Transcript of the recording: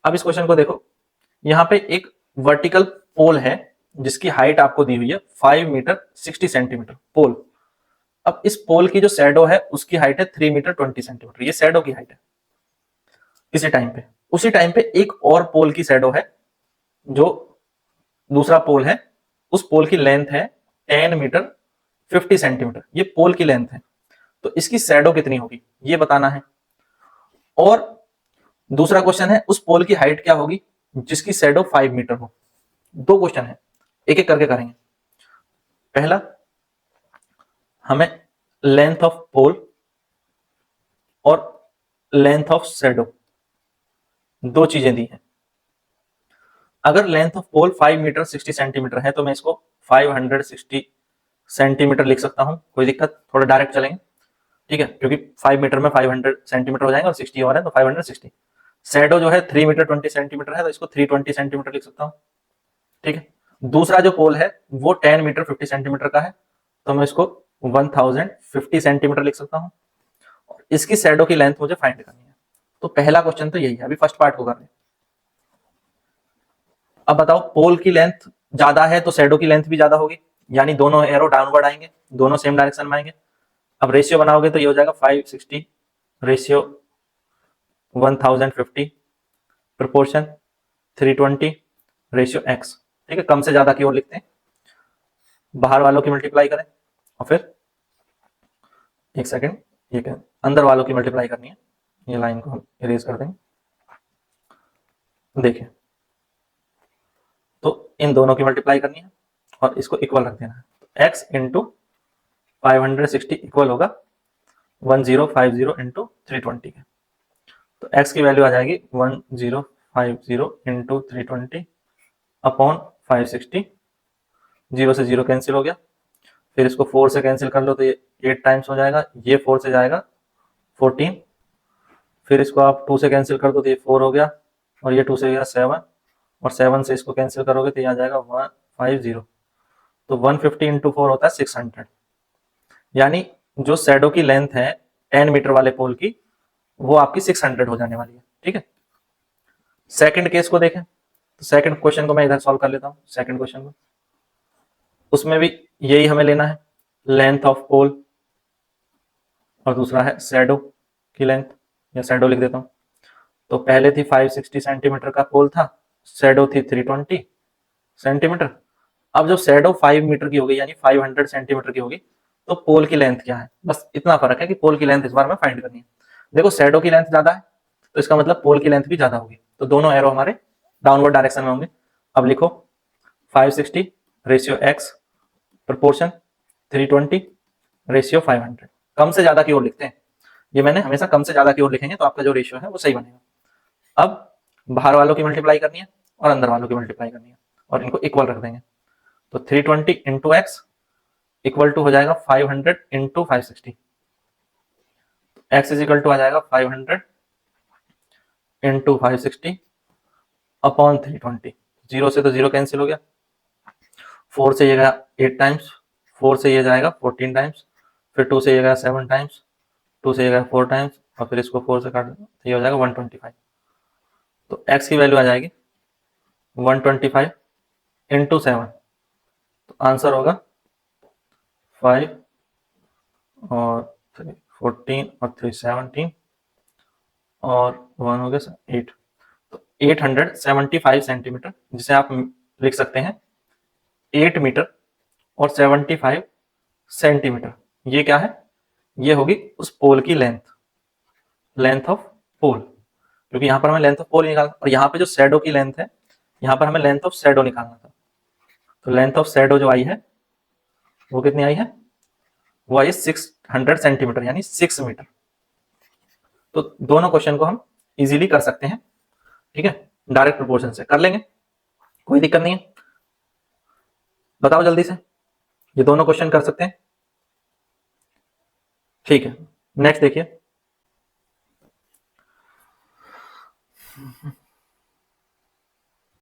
अब इस क्वेश्चन को देखो, यहाँ पे एक वर्टिकल पोल है जिसकी हाइट आपको दी हुई है 5 मीटर 60 सेंटीमीटर पोल। अब इस पोल की जो शैडो है उसकी हाइट है 3 मीटर 20 सेंटीमीटर, ये शैडो की हाइट है इसी टाइम पे। उसी टाइम पे एक और पोल की शैडो है, जो दूसरा पोल है, उस पोल की लेंथ है 10 मीटर 50 सेंटीमीटर, ये पोल की लेंथ है। तो इसकी शैडो कितनी होगी ये बताना है। और दूसरा क्वेश्चन है उस पोल की हाइट क्या होगी जिसकी शैडो 5 मीटर हो। दो क्वेश्चन है, एक एक करके करेंगे। पहला, हमें लेंथ ऑफ पोल और लेंथ ऑफ शैडो दो चीजें दी हैं। अगर length of pole 5 metre 60 centimetre है तो मैं इसको 560 सेंटीमीटर लिख सकता हूं, कोई दिक्कत, थोड़ा डायरेक्ट चलेंगे, ठीक है, क्योंकि 5 मीटर में 500 सेंटीमीटर हो जाएंगे और 60 और है तो 560। शैडो जो है 3 मीटर 20 सेंटीमीटर है तो इसको 320 सेंटीमीटर लिख सकता हूं, ठीक है। दूसरा जो पोल है वो 10 मीटर 50 सेंटीमीटर का है तो मैं इसको 1050 सेंटीमीटर लिख सकता हूं। और इसकी शैडो की लेंथ मुझे फाइंड करनी है। तो पहला क्वेश्चन तो यही है, अभी फर्स्ट पार्ट को कर रहे हैं। अब बताओ, पोल की लेंथ ज्यादा है तो शैडो की लेंथ भी ज्यादा होगी, यानी दोनों एरो डाउनवर्ड आएंगे, दोनों सेम डायरेक्शन में आएंगे। अब रेशियो बनाओगे तो ये हो जाएगा 560 रेशियो 1050 प्रोपोर्शन 320 रेशियो x, ठीक है। कम से ज्यादा की ओर लिखते हैं, बाहर वालों की मल्टीप्लाई करें और फिर एक सेकेंड, ये क्या, अंदर वालों की मल्टीप्लाई करनी है। ये लाइन को हम इरेज कर देंगे। देखिए, तो इन दोनों की मल्टीप्लाई करनी है और इसको इक्वल रख देना है। तो x इंटू 560 इक्वल होगा 1050 इंटू 320 के। तो x की वैल्यू आ जाएगी 1050 इंटू 320 अपॉन 560। 0 से 0 कैंसिल हो गया, फिर इसको 4 से कैंसिल कर लो तो ये 8 टाइम्स हो जाएगा, ये 4 से जाएगा 14, फिर इसको आप 2 से कैंसिल कर दो तो ये 4 हो गया और ये 2 से गया 7, और 7 से इसको कैंसिल करोगे तो ये आ जाएगा 150। तो 150 इंटू 4 होता है 600, यानी जो शैडो की लेंथ है 10 मीटर वाले पोल की वो आपकी 600 हो जाने वाली है, ठीक है। सेकंड केस को देखें तो सेकंड क्वेश्चन को मैं इधर सॉल्व कर लेता हूं। सेकंड क्वेश्चन को, उसमें भी यही हमें लेना है, लेंथ ऑफ पोल और दूसरा है शैडो की लेंथ, या शैडो लिख देता हूं। तो पहले थी 560 सेंटीमीटर का पोल था, शैडो थी 320 सेंटीमीटर। अब जब शैडो 5 मीटर की हो गई यानी 500 सेंटीमीटर की होगी तो पोल की लेंथ क्या है, बस इतना फर्क है कि पोल की लेंथ इस बार में फाइंड करनी है। देखो, शैडो की लेंथ ज्यादा है तो इसका मतलब पोल की लेंथ भी ज्यादा होगी, तो दोनों एरो हमारे डाउनवर्ड डायरेक्शन में होंगे। अब लिखो 560 रेशियो x प्रोपोर्शन 320 रेशियो 500। कम से ज्यादा की ओर लिखते हैं, ये मैंने हमेशा कम से ज्यादा की ओर लिखेंगे तो आपका जो रेशियो है वो सही बनेगा। अब बाहर वालों की मल्टीप्लाई करनी है और अंदर वालों की मल्टीप्लाई करनी है और इनको इक्वल रख देंगे। तो 320 इंटू एक्स इक्वल टू हो जाएगा 500 into 560। X is equal to आ जाएगा 500 इंटू 560 अपॉन 320। 0 से तो 0 कैंसिल हो गया, 4 से ये गया 8 टाइम्स, 4 से ये जाएगा 14 टाइम्स, फिर 2 से ये गया 7 टाइम्स, 2 से ये गया 4 टाइम्स, और फिर इसको 4 से काट दो तो ये हो जाएगा 125। तो x की वैल्यू आ जाएगी 125 इंटू 7, तो आंसर होगा 5 और 3 14 और 3 17 और 1 हो गया 8। तो 875 सेंटीमीटर, जिसे आप लिख सकते हैं 8 मीटर और 75 सेंटीमीटर, ये क्या है, ये होगी उस पोल की लेंथ, लेंथ ऑफ पोल, क्योंकि यहां पर हमें लेंथ ऑफ पोल निकालना, और यहाँ पे जो शैडो की लेंथ है यहाँ पर हमें लेंथ ऑफ शैडो निकालना था। तो लेंथ ऑफ शैडो जो आई है वो कितनी आई है, वो आई 600 सेंटीमीटर यानी 6 मीटर। तो दोनों क्वेश्चन को हम इजीली कर सकते हैं, ठीक है, डायरेक्ट प्रोपोर्शन से कर लेंगे, कोई दिक्कत नहीं है। बताओ जल्दी से, ये दोनों क्वेश्चन कर सकते हैं, ठीक है। नेक्स्ट देखिए,